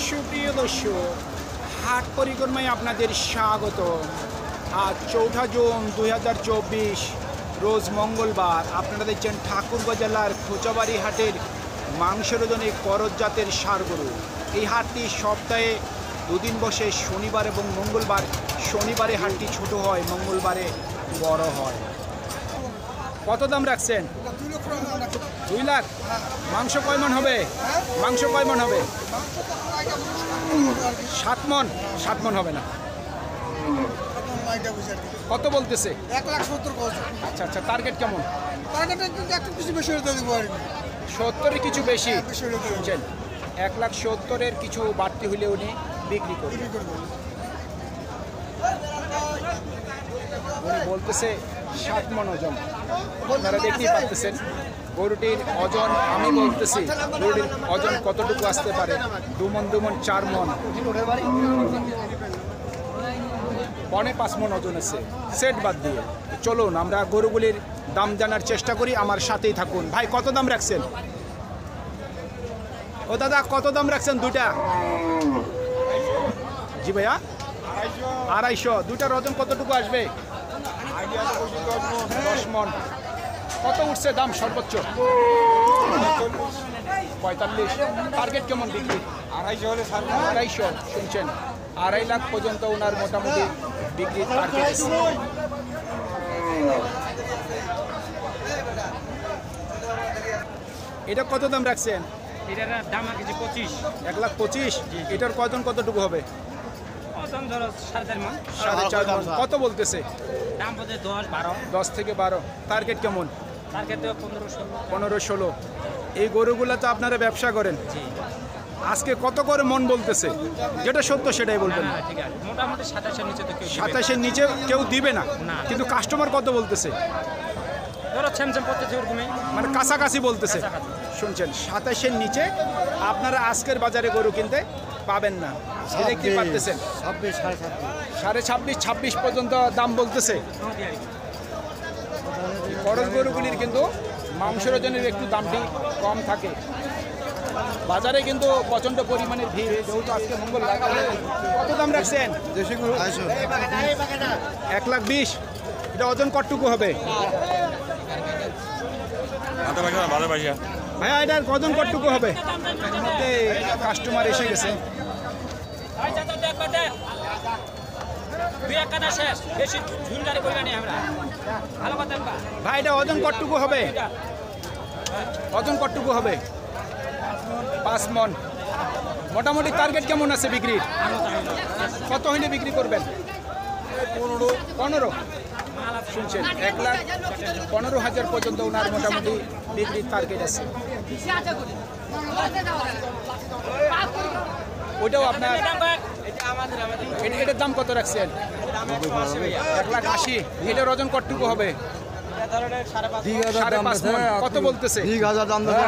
সুপ্রিয় দর্শক, হাট পরিক্রমায় আপনাদের স্বাগত। আজ 4 জুন 2024 রোজ মঙ্গলবার। আপনারা দেখছেন ঠাকুরগাঁও জেলার খোঁচাবাড়ি হাটের মাংসের ওজনে করজ জাতের ষাঁড় গরু। এই হাটটি সপ্তাহে দুদিন বসে, শনিবার এবং মঙ্গলবার। শনিবারে হাটটি ছোট হয়, মঙ্গলবারে বড় হয়। কত দাম রাখছেন? 2 লাখ। মাংস কয় মন হবে? মাংস কয় মন হবে? 7 মন। 7 মন হবে না। কত বলতেছে? 1,70,000। আচ্ছা আচ্ছা, টার্গেট কেমন? টার্গেট একটু কিছু বেশি হতে দেবো আর কি। 70-এর কিছু বেশি। 1,70,000 কিছু বাড়তি হলে উনি বিক্রি করবেন। উনি বলতেছে 7 মন ওজন। আপনারা দেখতেই পাচ্ছেন গরুটির ওজন। আমি বলতেছি গরুটির ওজন কতটুকু আসতে পারে? 2 মন, 4 মন, 5 মন ওজন আছে সেট বাদ দিয়ে। চলুন আমরা গরুগুলির দাম জানার চেষ্টা করি, আমার সাথেই থাকুন। ভাই, কত দাম রাখছেন? ও দাদা, কত দাম রাখছেন দুইটা? জি ভাইয়া, 250। দুইটার ওজন কতটুকু আসবে? 10 মন। কত উঠছে দাম সর্বোচ্চ? 45। টার্গেট কেমন বিক্রি? 250। শুনছেন, 2.5 লাখ পর্যন্ত ওনার মোটামুটি বিক্রির টার্গেট। এটা কত দাম রাখছেন? এটার দাম আছে 25। 1,25,000। এটার কজন কতটুকু হবে? ওজন ধরো 4.5 মণ। 4.5 মণ। কত বলতেছে? দাম বলতে 10-12। 10 থেকে 12। টার্গেট কেমন? টার্গেট 15-16। 15-16। এই গরুগুলো তো আপনারা ব্যবসা করেন। জি। আজকে কত করে মন বলতেছে? যেটা সত্য সেটাই বলবেন। না, ঠিক আছে, মোটামুটি 27-এর নিচে তো কেউ দিবে না। 27-এর নিচে কেউ দিবে না, না। কিন্তু কাস্টমার কত বলতেছে? ধরো ছেমছেম করতেছে ওরকমই, মানে কাছাকাছি বলতেছে। কাছাকাছি। শুনছেন, 27-এর নিচে আপনারা আজকের বাজারে গরু কিনতে পাবেন না। দেখতে পাচ্ছেন 26 পর্যন্ত দাম বলতেছে। খরচ গরুগুলির কিন্তু মাংসের ওজনের একটু দামটি কম থাকে। বাজারে কিন্তু প্রচণ্ড পরিমাণের ভিড়, যেহেতু আজকে মঙ্গলবার। কত দাম রাখছেন? 1,20,000। এটা ওজন কতটুকু হবে? ভাইয়া, এটার ওজন কতটুকু হবে? এর মধ্যে কাস্টমার এসে গেছে। ভাই, এটা ওজন কতটুকু হবে? ওজন কতটুকু হবে? 5 মণ। মোটামুটি টার্গেট কেমন আছে বিক্রির? কত হইলে বিক্রি করবেন? 15। শুনছেন, 1,15,000 পর্যন্ত ওনার মোটামুটি বিক্রির টার্গেট আছে। ওইটাও আপনার, এটার দাম কত রাখছেন? 1,80,000। এটার ওজন কতটুকু হবে? 5.5 মণ। কত বলতেছে? 20,000 দাম দেবে।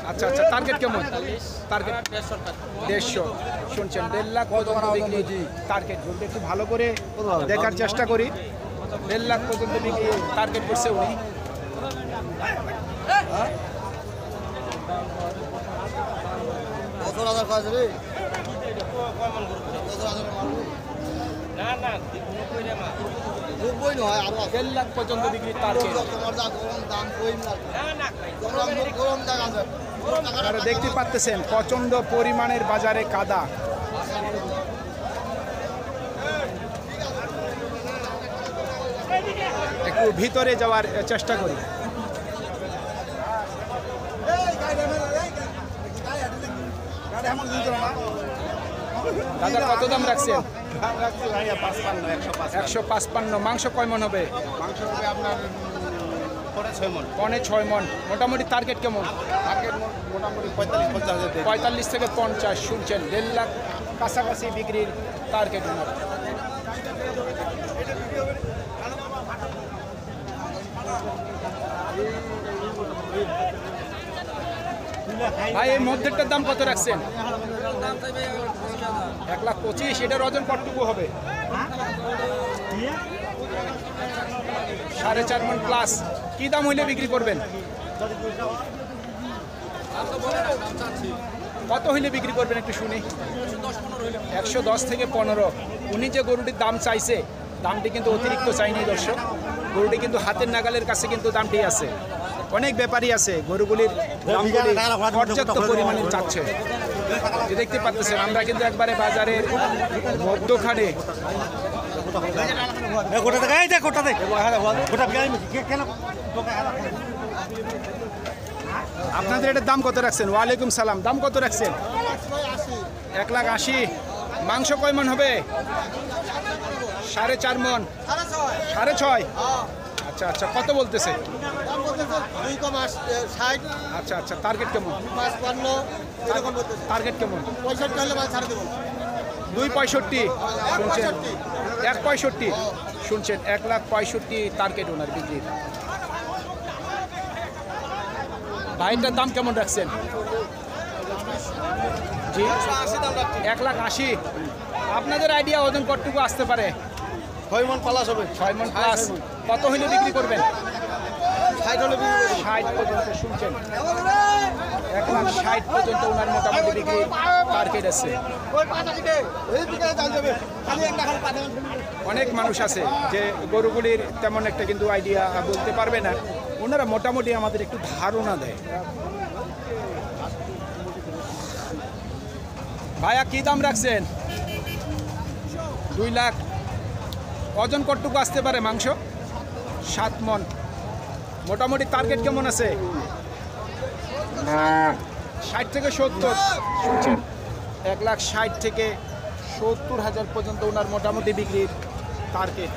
আচ্ছা আচ্ছা, টার্গেট কেমন? টার্গেট 150। শুনছেন, 1.5 লাখ পর্যন্ত বিক্রি টার্গেট। বলতে একটু ভালো করে দেখার চেষ্টা করি। 1.5 লাখ পর্যন্ত বিক্রি টার্গেট করছে উনি। দেড় লাখ পর্যন্ত বিক্রি টার্গেট। আপনারা দেখতে পাচ্ছেন প্রচন্ড পরিমাণের বাজারে কাদা। একটু ভিতরে যাওয়ার চেষ্টা করি। দাদা, কত দাম রাখছেন? 155। মাংস কয় মন হবে? মাংস হবে আপনার 6 মণ। 6 মন। মোটামুটি টার্গেট কেমন? মোটামুটি 45-50,000। 45 থেকে 50। শুনছেন, 1.5 লাখ কাছাকাছি বিক্রির টার্গেট ওনার। ভাই, এই মধ্যেরটার দাম কত রাখছেন? 1,25,000। এটার ওজন কতটুকু হবে? 4.5 মণ প্লাস। কি দাম হইলে বিক্রি করবেন? কত হইলে বিক্রি করবেন একটু শুনি? 110 থেকে 15। উনি যে গরুটির দাম চাইছে, দামটি কিন্তু অতিরিক্ত চাইনি দর্শক। গরুটি কিন্তু হাতের নাগালের কাছে কিন্তু দামটি আছে। অনেক ব্যাপারী আছে গরুগুলির দামগুলি পর্যাপ্ত পরিমাণে চাচ্ছে। যে দেখতে পাচ্ছেন আমরা কিন্তু একবারে বাজারের মধ্যখানে। আপনাদের এটার দাম কত রাখছেন? ওয়ালাইকুম সালাম। দাম কত রাখছেন? 1,80,000। মাংস কয় মন হবে? 4.5 মন। 6.5? আচ্ছা আচ্ছা, কত বলতেছে? আচ্ছা আচ্ছা, টার্গেট কেমন? টার্গেট কেমন? 2.65 শুনছেন? 1.65 শুনছেন? 1,65,000 টার্গেট ওনার বিক্রির। ভাইটার দাম কেমন রাখছেন? জি, 1,80,000। আপনাদের আইডিয়া ওজন কতটুকু আসতে পারে? 6 মন প্লাস হবে। 6 মন প্লাস। কত হইলে বিক্রি করবেন? 60 হলে বিক্রি করব। 60 পর্যন্ত শুনছেন? 1,60,000 পর্যন্ত ওনার মোটামুটি বিক্রি টার্গেট আছে। অনেক মানুষ আছে যে গরুগুলির তেমন একটা কিন্তু আইডিয়া বলতে পারবে না, ওনারা মোটামুটি আমাদের একটু ধারণা দেয়। ভাইয়া কি দাম রাখছেন? 2 লাখ। ওজন কতটুকু আসতে পারে মাংস? 7 মন। মোটামুটি টার্গেট কেমন আছে? 60 থেকে 70 শুনছেন? 1,60,000 থেকে 70,000 পর্যন্ত ওনার মোটামুটি বিক্রির টার্গেট।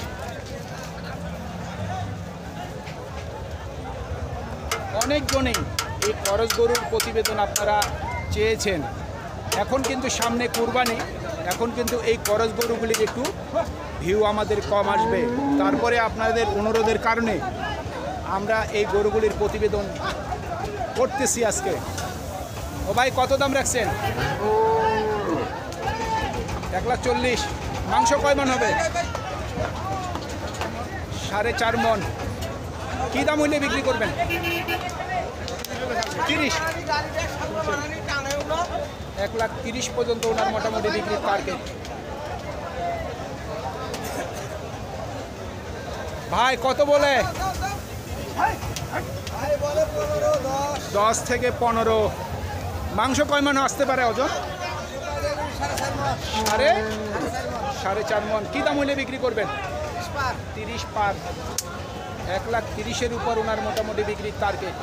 অনেকজনেই এই খরচ গরুর প্রতিবেদন আপনারা চেয়েছেন। এখন কিন্তু সামনে কুরবানি, এখন কিন্তু এই খরচ গরুগুলির একটু ভিউ আমাদের কম আসবে। তারপরে আপনাদের অনুরোধের কারণে আমরা এই গরুগুলির প্রতিবেদন করতেছি আজকে। ও ভাই, কত দাম রাখছেন? 1,40,000। মাংস কয় মন হবে? 4.5 মন। কি দাম হইলে বিক্রি করবেন? 30। 1,30,000 পর্যন্ত ওনার মোটামুটি বিক্রির টার্গেট। ভাই কত বলে? 10 থেকে 15। মাংস কয় মন আসতে পারে ওজন? 4.5 মন। কি দাম হইলে বিক্রি করবেন? 30 পার। 1,30,000-এর উপর ওনার মোটামুটি বিক্রির টার্গেট।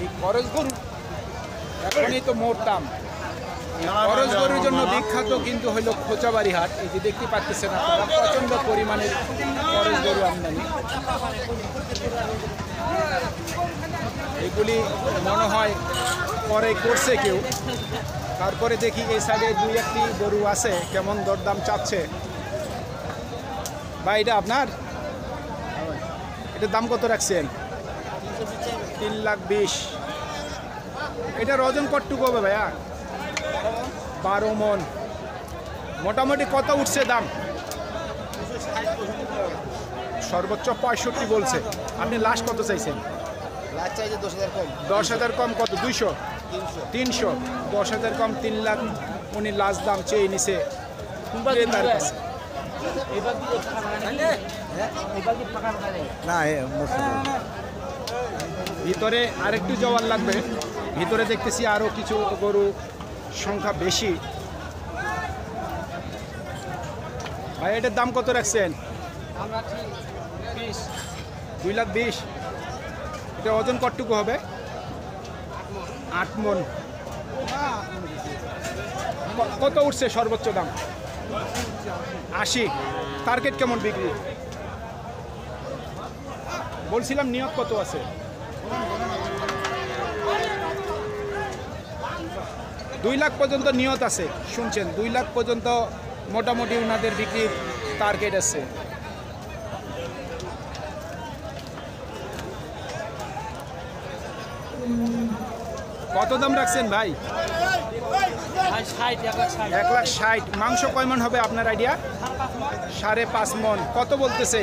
এই খরচ গরু এখনই তো মোট দাম। খরচ গরুর জন্য বিখ্যাত কিন্তু হইল খোঁচাবাড়ি হাট। এই যে দেখতে পাচ্ছেন আপনারা, প্রচন্ড পরিমাণের খরচ গরু আমদানি। এগুলি মনে হয় পরে করছে কেউ। তারপরে দেখি এই সাইডে 2-1টি গরু আছে, কেমন দরদাম চাচ্ছে। ভাই এটা আপনার? এটার দাম কত রাখছেন? 3,20,000। এটার ওজন কতটুকু হবে ভাইয়া? 12 মন। মোটামুটি কত উঠছে দাম? সর্বোচ্চ 65 বলছে। আপনি লাস্ট কত চাইছেন? লাস্ট চাইছে 10,000 কম। 10,000 কম কত? 200? 300। 10,000 কম 3 লাখ উনি লাস্ট দাম চেয়ে নিছে ক্রেতার কাছে। না, ভিতরে আরেকটু যাওয়ার লাগবে। ভিতরে দেখতেছি আরও কিছু গরু সংখ্যা বেশি। ভাই এটার দাম কত রাখছেন? 2,20,000। এটা ওজন কতটুকু হবে? 8 মন। কত উঠছে সর্বোচ্চ দাম? 80। টার্গেট কেমন বিক্রি? বলছিলাম নিয়ত কত আছে? 2 লাখ পর্যন্ত নিয়ত আছে শুনছেন? 2 লাখ পর্যন্ত মোটামুটি ওনাদের বিক্রির টার্গেট আছে। কত দাম রাখছেন ভাই? 1,60,000। মাংস কয় মন হবে আপনার আইডিয়া? 5.5 মন। কত বলতেছে?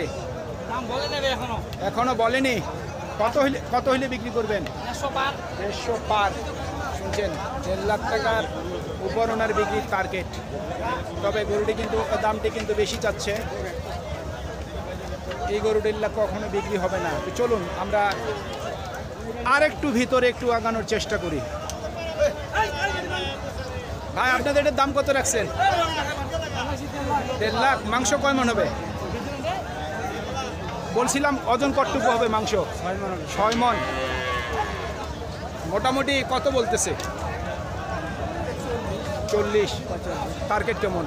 দাম বলে দেবে এখনো এখনো বলেনি। কত হইলে বিক্রি করবেন? 100 পার। 150 পার। শুনছেন, 1.5 লাখ টাকার উপর ওনার বিক্রির টার্গেট। তবে গরুটি কিন্তু দামটি কিন্তু বেশি চাচ্ছে। এই গরুটির কখনো বিক্রি হবে না। তো চলুন আমরা আর একটু ভিতরে একটু আগানোর চেষ্টা করি। ভাই, আপনাদের এটার দাম কত রাখছেন? 1.5 লাখ। মাংস কয় মণ হবে? বলছিলাম ওজন কতটুকু হবে মাংস? 6 মণ। মোটামুটি কত বলতেছে? 40। টার্গেট কেমন?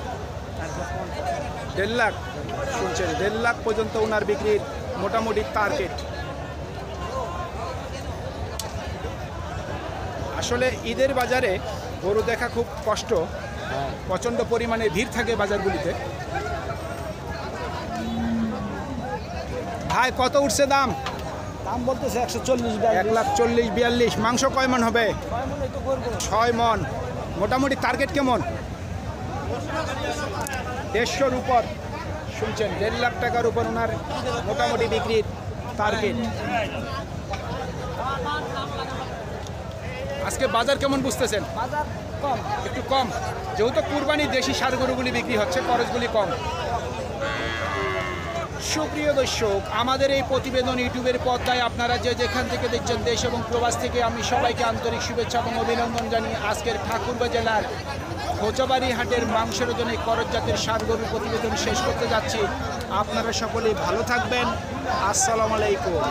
1.5 লাখ। শুনছেন, 1.5 লাখ পর্যন্ত ওনার বিক্রির মোটামুটি টার্গেট। আসলে ঈদের বাজারে গরু দেখা খুব কষ্ট, প্রচণ্ড পরিমাণে ভিড় থাকে বাজারগুলিতে। ভাই, কত উঠছে দাম? দাম বলতেছে 140 1,40,42। মাংস কয় মণ হবে? 6 মণ। মোটামুটি টার্গেট কেমন? 150-র উপর। শুনছেন, 1.5 লাখ টাকার উপর ওনার মোটামুটি বিক্রির টার্গেট। আজকে বাজার কেমন বুঝতেছেন? বাজার কম। একটু কম, যেহেতু কুরবানি দেশি ষাঁড় গরুগুলি বিক্রি হচ্ছে, খরচগুলি কম। সুপ্রিয় দর্শক, আমাদের এই প্রতিবেদন ইউটিউবের পর্দায় আপনারা যে যেখান থেকে দেখছেন, দেশ এবং প্রবাস থেকে, আমি সবাইকে আন্তরিক শুভেচ্ছা এবং অভিনন্দন জানিয়ে আজকের ঠাকুরগাঁ জেলার খোঁচাবাড়ি হাটের মাংসের ওজনে করজ জাতের ষাঁড় গরুর প্রতিবেদন শেষ করতে যাচ্ছি। আপনারা সকলেই ভালো থাকবেন। আসসালামু আলাইকুম।